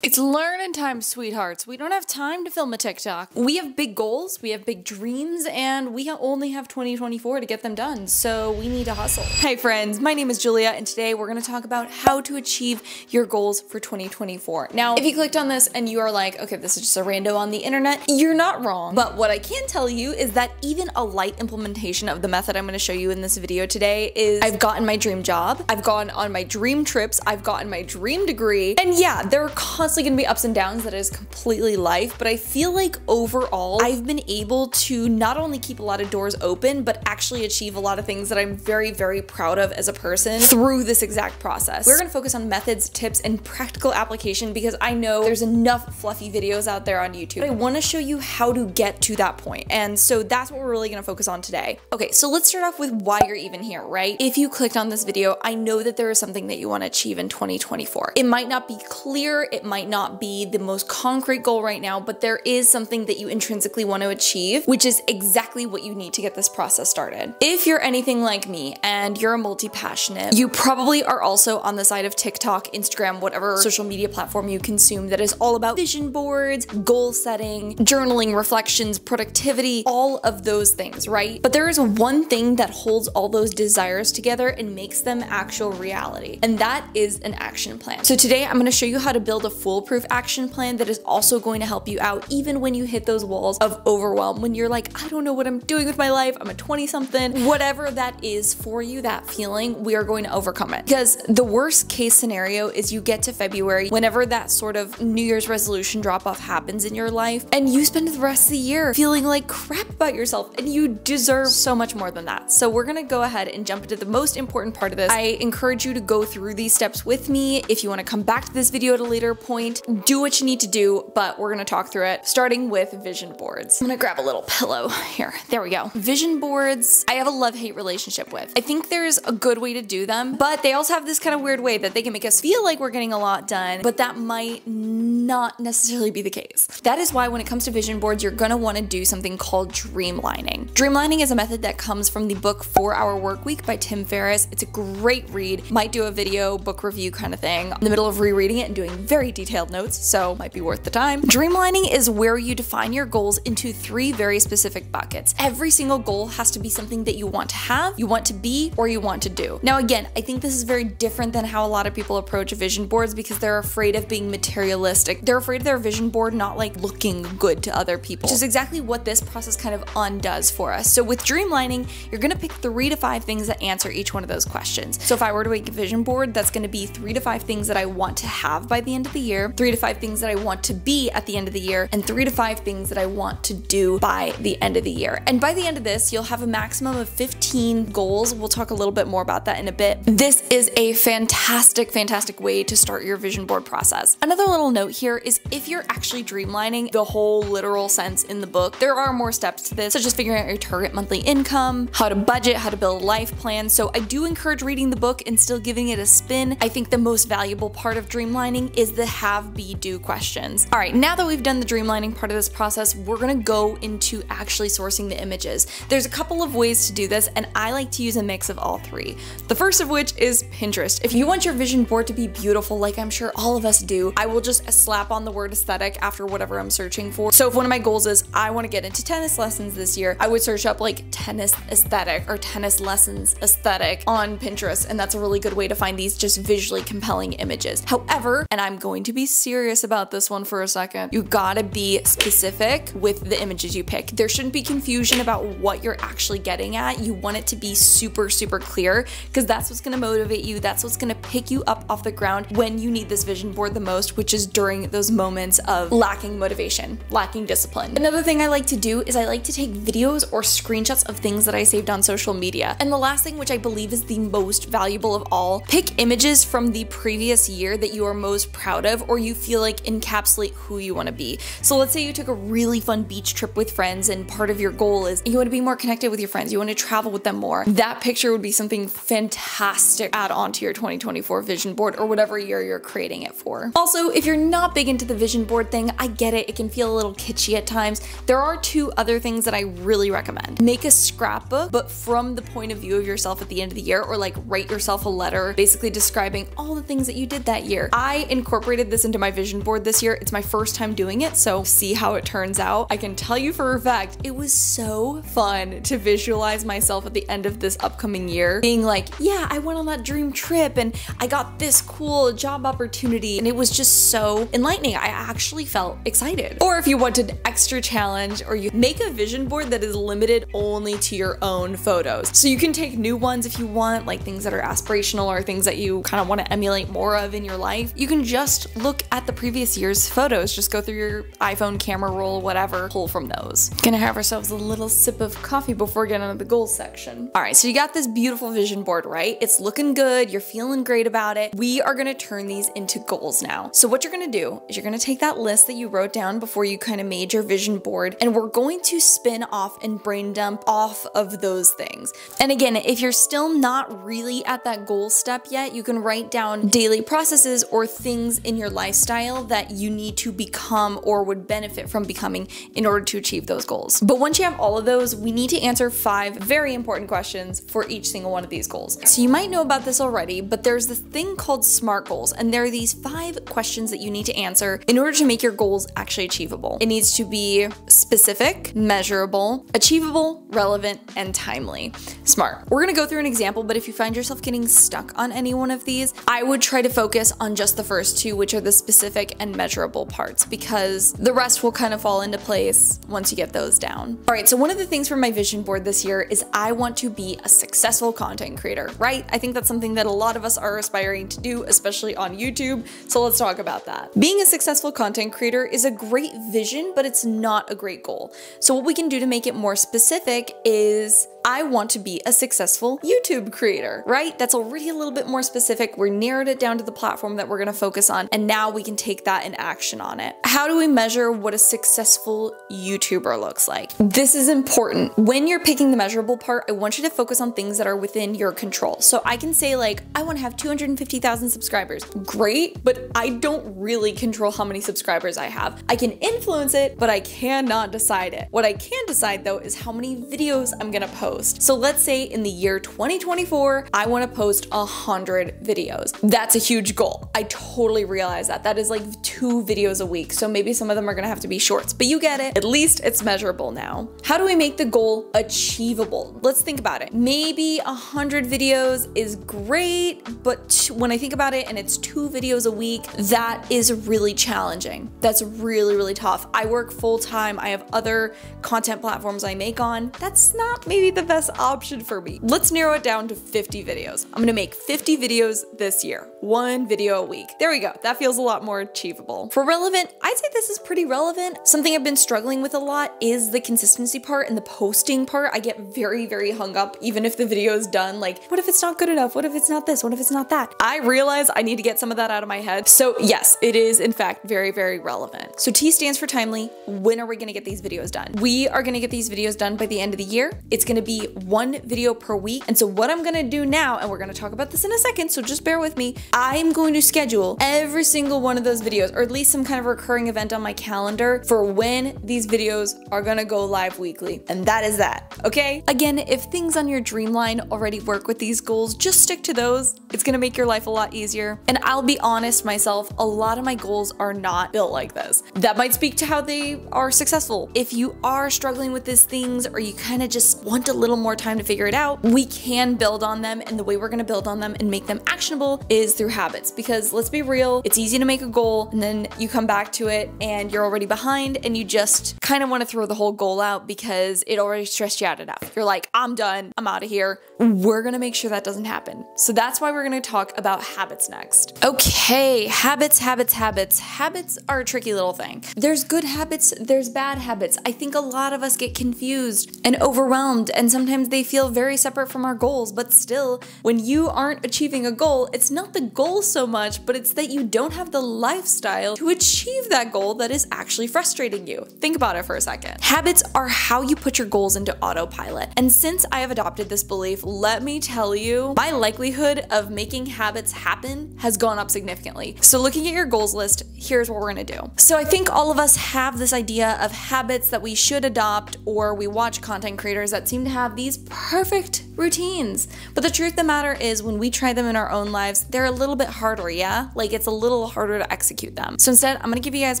It's learning time, sweethearts. We don't have time to film a TikTok. We have big goals, we have big dreams, and we only have 2024 to get them done, so we need to hustle. Hey friends, my name is Julia, and today we're gonna talk about how to achieve your goals for 2024. Now, if you clicked on this and you are like, okay, this is just a rando on the internet, you're not wrong. But what I can tell you is that even a light implementation of the method I'm gonna show you in this video today is I've gotten my dream job, I've gone on my dream trips, I've gotten my dream degree, and yeah, there are constantly gonna be ups and downs. That is completely life, but I feel like overall I've been able to not only keep a lot of doors open but actually achieve a lot of things that I'm very, very proud of as a person through this exact process. We're gonna focus on methods, tips, and practical application because I know there's enough fluffy videos out there on YouTube. But I want to show you how to get to that point, and so that's what we're really gonna focus on today. Okay, so let's start off with why you're even here, right? If you clicked on this video, I know that there is something that you want to achieve in 2024. It might not be clear, it might not be the most concrete goal right now, but there is something that you intrinsically want to achieve, which is exactly what you need to get this process started. If you're anything like me and you're a multi-passionate, you probably are also on the side of TikTok, Instagram, whatever social media platform you consume that is all about vision boards, goal setting, journaling, reflections, productivity, all of those things, right? But there is one thing that holds all those desires together and makes them actual reality, and that is an action plan. So today I'm going to show you how to build a foolproof action plan that is also going to help you out even when you hit those walls of overwhelm, when you're like, I don't know what I'm doing with my life, I'm a 20-something, whatever that is for you, that feeling, we are going to overcome it. Because the worst case scenario is you get to February, whenever that sort of New Year's resolution drop-off happens in your life, and you spend the rest of the year feeling like crap about yourself, and you deserve so much more than that. So we're gonna go ahead and jump into the most important part of this. I encourage you to go through these steps with me. If you want to come back to this video at a later point, do what you need to do, but we're gonna talk through it, starting with vision boards. I'm gonna grab a little pillow here. There we go. Vision boards, I have a love-hate relationship with. I think there's a good way to do them, but they also have this kind of weird way that they can make us feel like we're getting a lot done, but that might not necessarily be the case. That is why when it comes to vision boards, you're gonna wanna do something called dreamlining. Dreamlining is a method that comes from the book 4-Hour Workweek by Tim Ferriss. It's a great read. Might do a video, book review kind of thing. In the middle of rereading it and doing very detailed notes, so might be worth the time. Dreamlining is where you define your goals into 3 very specific buckets. Every single goal has to be something that you want to have, you want to be, or you want to do. Now again, I think this is very different than how a lot of people approach vision boards because they're afraid of being materialistic. They're afraid of their vision board not like looking good to other people, which is exactly what this process kind of undoes for us. So with dreamlining, you're gonna pick 3 to 5 things that answer each one of those questions. So if I were to make a vision board, that's gonna be 3 to 5 things that I want to have by the end of the year, 3 to 5 things that I want to be at the end of the year, and 3 to 5 things that I want to do by the end of the year. And by the end of this, you'll have a maximum of 15 goals. We'll talk a little bit more about that in a bit. This is a fantastic, fantastic way to start your vision board process. Another little note here is if you're actually dreamlining the whole literal sense in the book, there are more steps to this, such as figuring out your target monthly income, how to budget, how to build a life plan. So I do encourage reading the book and still giving it a spin. I think the most valuable part of dreamlining is the have, be, do questions. All right, now that we've done the dreamlining part of this process, we're gonna go into actually sourcing the images. There's a couple of ways to do this, and I like to use a mix of all 3. The first of which is Pinterest. If you want your vision board to be beautiful, like I'm sure all of us do, I will just slap on the word aesthetic after whatever I'm searching for. So if one of my goals is I want to get into tennis lessons this year, I would search up like tennis aesthetic or tennis lessons aesthetic on Pinterest, and that's a really good way to find these just visually compelling images. However, and I'm going to be serious about this one for a second, you gotta be specific with the images you pick. There shouldn't be confusion about what you're actually getting at. You want it to be super, super clear because that's what's gonna motivate you. That's what's gonna pick you up off the ground when you need this vision board the most, which is during those moments of lacking motivation, lacking discipline. Another thing I like to do is I like to take videos or screenshots of things that I saved on social media. And the last thing, which I believe is the most valuable of all, pick images from the previous year that you are most proud of or you feel like encapsulate who you want to be. So let's say you took a really fun beach trip with friends and part of your goal is you want to be more connected with your friends, you want to travel with them more. That picture would be something fantastic to add on to your 2024 vision board or whatever year you're creating it for. Also, if you're not big into the vision board thing, I get it. It can feel a little kitschy at times. There are two other things that I really recommend. Make a scrapbook, but from the point of view of yourself at the end of the year, or like write yourself a letter basically describing all the things that you did that year. I incorporated this into my vision board this year. It's my first time doing it, so see how it turns out. I can tell you for a fact, it was so fun to visualize myself at the end of this upcoming year being like, yeah, I went on that dream trip and I got this cool job opportunity, and it was just so enlightening. I actually felt excited. Or if you want an extra challenge, or you make a vision board that is limited only to your own photos. So you can take new ones if you want, like things that are aspirational or things that you kind of want to emulate more of in your life. You can just look at the previous year's photos, just go through your iPhone camera roll, whatever, pull from those. Gonna have ourselves a little sip of coffee before getting into the goals section. All right, so you got this beautiful vision board, right? It's looking good, you're feeling great about it. We are gonna turn these into goals now. So what you're gonna do is you're gonna take that list that you wrote down before you kind of made your vision board, and we're going to spin off and brain dump off of those things. And again, if you're still not really at that goal step yet, you can write down daily processes or things in your lifestyle that you need to become or would benefit from becoming in order to achieve those goals. But once you have all of those, we need to answer 5 very important questions for each single one of these goals. So you might know about this already, but there's this thing called SMART goals, and there are these 5 questions that you need to answer in order to make your goals actually achievable. It needs to be specific, measurable, achievable, relevant, and timely. SMART. We're gonna go through an example, but if you find yourself getting stuck on any one of these, I would try to focus on just the first 2, which are the specific and measurable parts, because the rest will kind of fall into place once you get those down. All right, so one of the things for my vision board this year is I want to be a successful content creator, right? I think that's something that a lot of us are aspiring to do, especially on YouTube. So let's talk about that. Being a successful content creator is a great vision, but it's not a great goal. So what we can do to make it more specific is I want to be a successful YouTube creator, right? That's already a little bit more specific. We narrowed it down to the platform that we're gonna focus on, and now we can take that in action on it. How do we measure what a successful YouTuber looks like? This is important. When you're picking the measurable part, I want you to focus on things that are within your control. So I can say like, I wanna have 250,000 subscribers. Great, but I don't really control how many subscribers I have. I can influence it, but I cannot decide it. What I can decide though is how many videos I'm gonna post. So let's say in the year 2024, I want to post 100 videos. That's a huge goal. I totally realize that. That is like 2 videos a week. So maybe some of them are going to have to be shorts, but you get it. At least it's measurable now. How do we make the goal achievable? Let's think about it. Maybe 100 videos is great, but when I think about it and it's 2 videos a week, that is really challenging. That's really, really tough. I work full time. I have other content platforms I make on. That's not maybe the best option for me. Let's narrow it down to 50 videos. I'm gonna make 50 videos this year. 1 video a week. There we go. That feels a lot more achievable. For relevant, I'd say this is pretty relevant. Something I've been struggling with a lot is the consistency part and the posting part. I get very, very hung up even if the video is done. Like, what if it's not good enough? What if it's not this? What if it's not that? I realize I need to get some of that out of my head. So yes, it is in fact very, very relevant. So T stands for timely. When are we gonna get these videos done? We are gonna get these videos done by the end of the year. It's gonna be 1 video per week. And so what I'm gonna do now, and we're gonna talk about this in a second, so just bear with me, I'm going to schedule every single one of those videos, or at least some kind of recurring event on my calendar for when these videos are gonna go live weekly. And that is that, okay? Again, if things on your dreamline already work with these goals, just stick to those. It's gonna make your life a lot easier. And I'll be honest myself, a lot of my goals are not built like this. That might speak to how they are successful. If you are struggling with these things, or you kind of just want a little more time to figure it out, we can build on them, and the way we're gonna build on them and make them actionable is through habits. Because let's be real, it's easy to make a goal and then you come back to it and you're already behind and you just kind of want to throw the whole goal out because it already stressed you out enough. You're like, I'm done, I'm out of here. We're gonna make sure that doesn't happen. So that's why we're gonna talk about habits next. Okay, habits. Habits are a tricky little thing. There's good habits, there's bad habits. I think a lot of us get confused and overwhelmed, and sometimes they feel very separate from our goals, but still, when you aren't achieving a goal, it's not the goal so much, but it's that you don't have the lifestyle to achieve that goal that is actually frustrating you. Think about it for a second. Habits are how you put your goals into autopilot. And since I have adopted this belief, let me tell you, my likelihood of of making habits happen has gone up significantly. So looking at your goals list, here's what we're gonna do. So I think all of us have this idea of habits that we should adopt, or we watch content creators that seem to have these perfect routines. But the truth of the matter is, when we try them in our own lives, they're a little bit harder, yeah? Like, it's a little harder to execute them. So instead, I'm gonna give you guys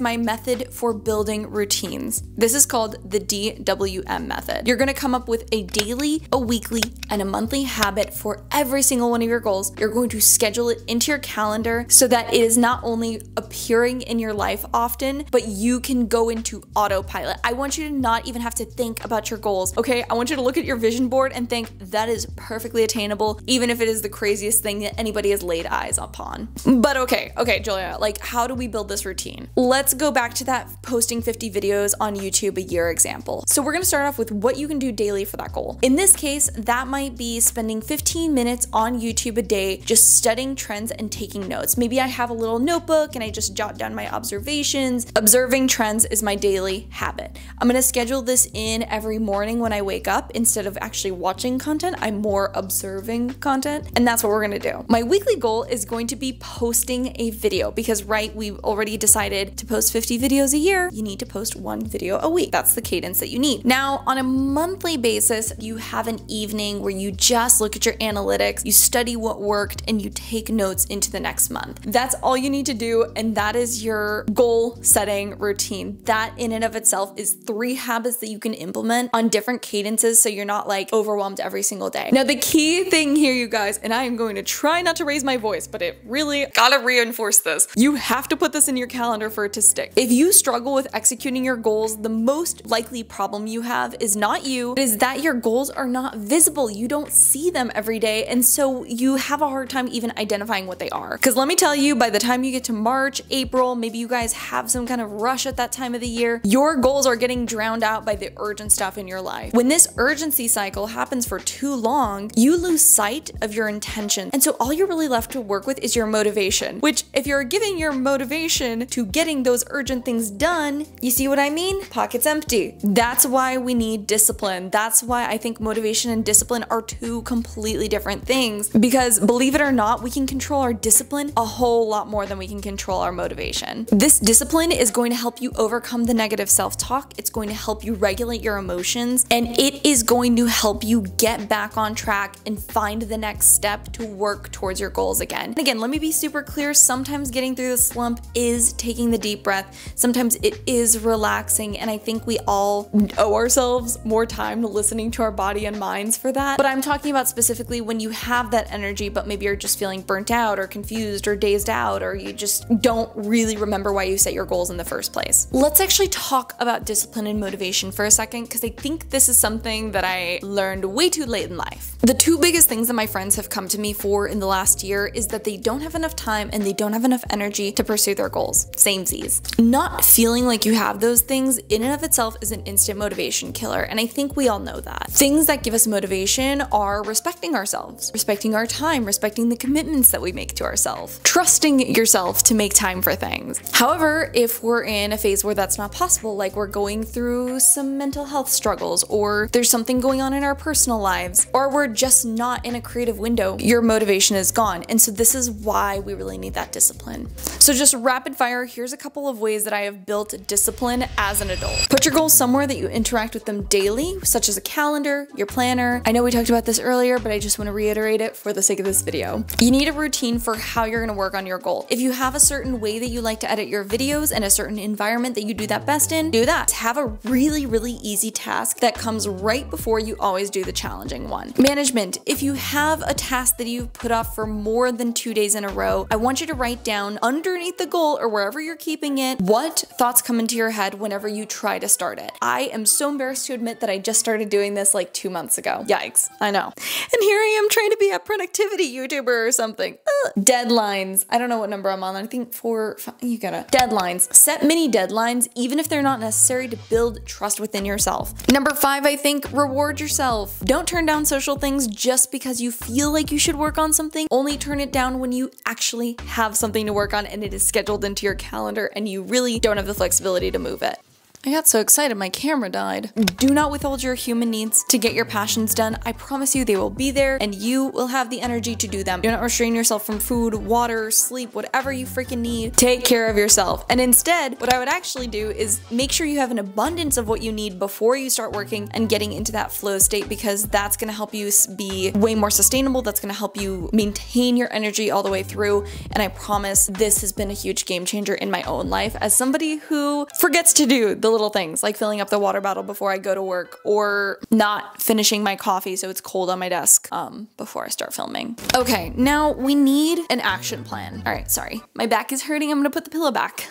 my method for building routines. This is called the DWM method. You're gonna come up with a daily, a weekly, and a monthly habit for every single one of your goals. You're going to schedule it into your calendar so that it is not only appearing in your life often, but you can go into autopilot. I want you to not even have to think about your goals, okay? I want you to look at your vision board and think that is perfectly attainable, even if it is the craziest thing that anybody has laid eyes upon. But okay, Julia, like, how do we build this routine? Let's go back to that posting 50 videos on YouTube a year example. So we're gonna start off with what you can do daily for that goal. In this case, that might be spending 15 minutes on YouTube a day just studying trends and taking notes. Maybe I have a little notebook and I just jot down my observations. Observing trends is my daily habit. I'm gonna schedule this in every morning when I wake up. Instead of actually watching content, I'm more observing content, and that's what we're gonna do. My weekly goal is going to be posting a video because, right, we've already decided to post 50 videos a year. You need to post one video a week. That's the cadence that you need. Now, on a monthly basis, you have an evening where you just look at your analytics, you study what worked, and you take notes into the next month. That's all you need to do, and that is your goal setting routine. That in and of itself is 3 habits that you can implement on different cadences so you're not like overwhelmed every single day. Now, the key thing here, you guys, and I am going to try not to raise my voice, but it really gotta reinforce this. You have to put this in your calendar for it to stick. If you struggle with executing your goals, the most likely problem you have is not you, it is that your goals are not visible. You don't see them every day, and so you have a hard time even identifying what they are. Because let me tell you, by the time you get to March, April, maybe you guys have some kind of rush at that time of the year, your goals are getting drowned out by the urgent stuff in your life. When this urgency cycle happens for too long, you lose sight of your intention. And so all you're really left to work with is your motivation, which if you're giving your motivation to getting those urgent things done, you see what I mean? Pockets empty. That's why we need discipline. That's why I think motivation and discipline are 2 completely different things, because believe it or not, we can control our discipline a whole lot more than we can control our motivation. This discipline is going to help you overcome the negative self-talk. It's going to help you regulate your emotions, and it is going to help you get back on track and find the next step to work towards your goals again. And again, let me be super clear. Sometimes getting through the slump is taking the deep breath. Sometimes it is relaxing, and I think we all owe ourselves more time to listening to our body and minds for that. But I'm talking about specifically when you have that energy, but maybe you're just feeling burnt out or confused or dazed out, or you just don't really remember why you set your goals in the first place. Let's actually talk about discipline and motivation for a second, because I think this is something that I learned way too late in life. The 2 biggest things that my friends have come to me for in the last year is that they don't have enough time and they don't have enough energy to pursue their goals. Samesies. Not feeling like you have those things in and of itself is an instant motivation killer, and I think we all know that. Things that give us motivation are respecting ourselves, respecting our time, respecting the commitments that we make to ourselves, trusting yourself to make time for things. However, if we're in a phase where that's not possible, like we're going through some mental health struggles, or there's something going on in our personal lives, or we're just not in a creative window, your motivation is gone. And so this is why we really need that discipline. So just rapid fire, here's a couple of ways that I have built discipline as an adult. Put your goals somewhere that you interact with them daily, such as a calendar, your planner. I know we talked about this earlier, but I just want to reiterate it for the sake of this video. You need a routine for how you're going to work on your goal. If you have a certain way that you like to edit your videos and a certain environment that you do that best in, do that. Have a really easy task that comes right before you always do the challenging one. Management. If you have a task that you've put off for more than 2 days in a row, I want you to write down underneath the goal or wherever you're keeping it, what thoughts come into your head whenever you try to start it. I am so embarrassed to admit that I just started doing this like 2 months ago. Yikes, I know. And here I am trying to be a productivity YouTuber or something. Deadlines. I don't know what number I'm on. I think 4, 5, you gotta. Deadlines. Set mini deadlines, even if they're not necessary, to build trust within yourself. Number 5, I think, reward yourself. Don't turn down social things just because you feel like you should work on something. Only turn it down when you actually have something to work on and it is scheduled into your calendar and you really don't have the flexibility to move it. I got so excited my camera died. Do not withhold your human needs to get your passions done. I promise you they will be there and you will have the energy to do them. Do not restrain yourself from food, water, sleep, whatever you freaking need. Take care of yourself. And instead, what I would actually do is make sure you have an abundance of what you need before you start working and getting into that flow state, because that's gonna help you be way more sustainable. That's gonna help you maintain your energy all the way through. And I promise this has been a huge game changer in my own life as somebody who forgets to do the little things like filling up the water bottle before I go to work, or not finishing my coffee so it's cold on my desk before I start filming. Okay, now we need an action plan. All right, sorry, my back is hurting. I'm gonna put the pillow back.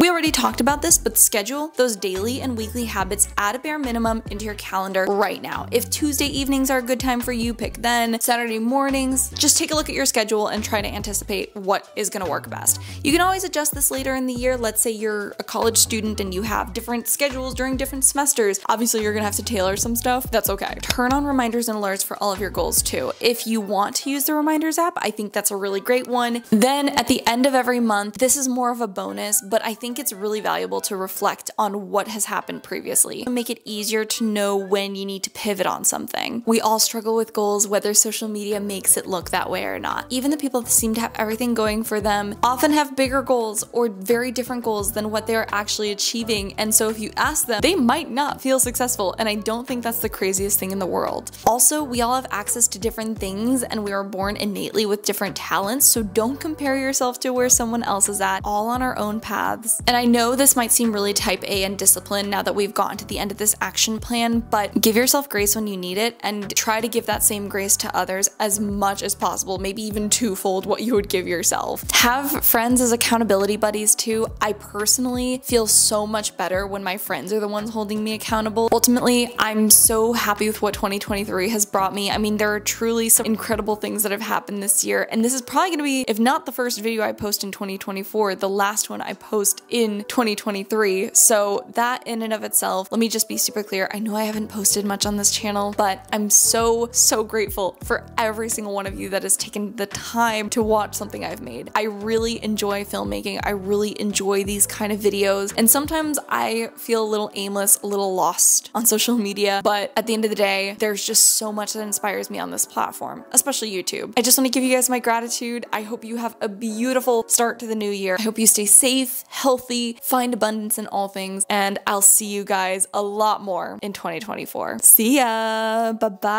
We already talked about this, but schedule those daily and weekly habits at a bare minimum into your calendar right now. If Tuesday evenings are a good time for you, pick then. Saturday mornings, just take a look at your schedule and try to anticipate what is gonna work best. You can always adjust this later in the year. Let's say you're a college student and you have different schedules during different semesters. Obviously, you're gonna have to tailor some stuff. That's okay. Turn on reminders and alerts for all of your goals too. If you want to use the reminders app, I think that's a really great one. Then at the end of every month, this is more of a bonus, but I think it's really valuable to reflect on what has happened previously. Make it easier to know when you need to pivot on something. We all struggle with goals, whether social media makes it look that way or not. Even the people that seem to have everything going for them often have bigger goals or very different goals than what they're actually achieving. And so if you ask them, they might not feel successful. And I don't think that's the craziest thing in the world. Also, we all have access to different things and we are born innately with different talents. So don't compare yourself to where someone else is at, all on our own paths. And I know this might seem really type A and disciplined now that we've gotten to the end of this action plan, but give yourself grace when you need it and try to give that same grace to others as much as possible, maybe even twofold what you would give yourself. Have friends as accountability buddies too. I personally feel so much better when my friends are the ones holding me accountable. Ultimately, I'm so happy with what 2023 has brought me. I mean, there are truly some incredible things that have happened this year, and this is probably gonna be, if not the first video I post in 2024, the last one I post in 2023. So that in and of itself, let me just be super clear. I know I haven't posted much on this channel, but I'm so grateful for every single one of you that has taken the time to watch something I've made. I really enjoy filmmaking. I really enjoy these kind of videos. And sometimes I feel a little aimless, a little lost on social media, but at the end of the day, there's just so much that inspires me on this platform, especially YouTube. I just want to give you guys my gratitude. I hope you have a beautiful start to the new year. I hope you stay safe, healthy, find abundance in all things, and I'll see you guys a lot more in 2024. See ya! Bye-bye!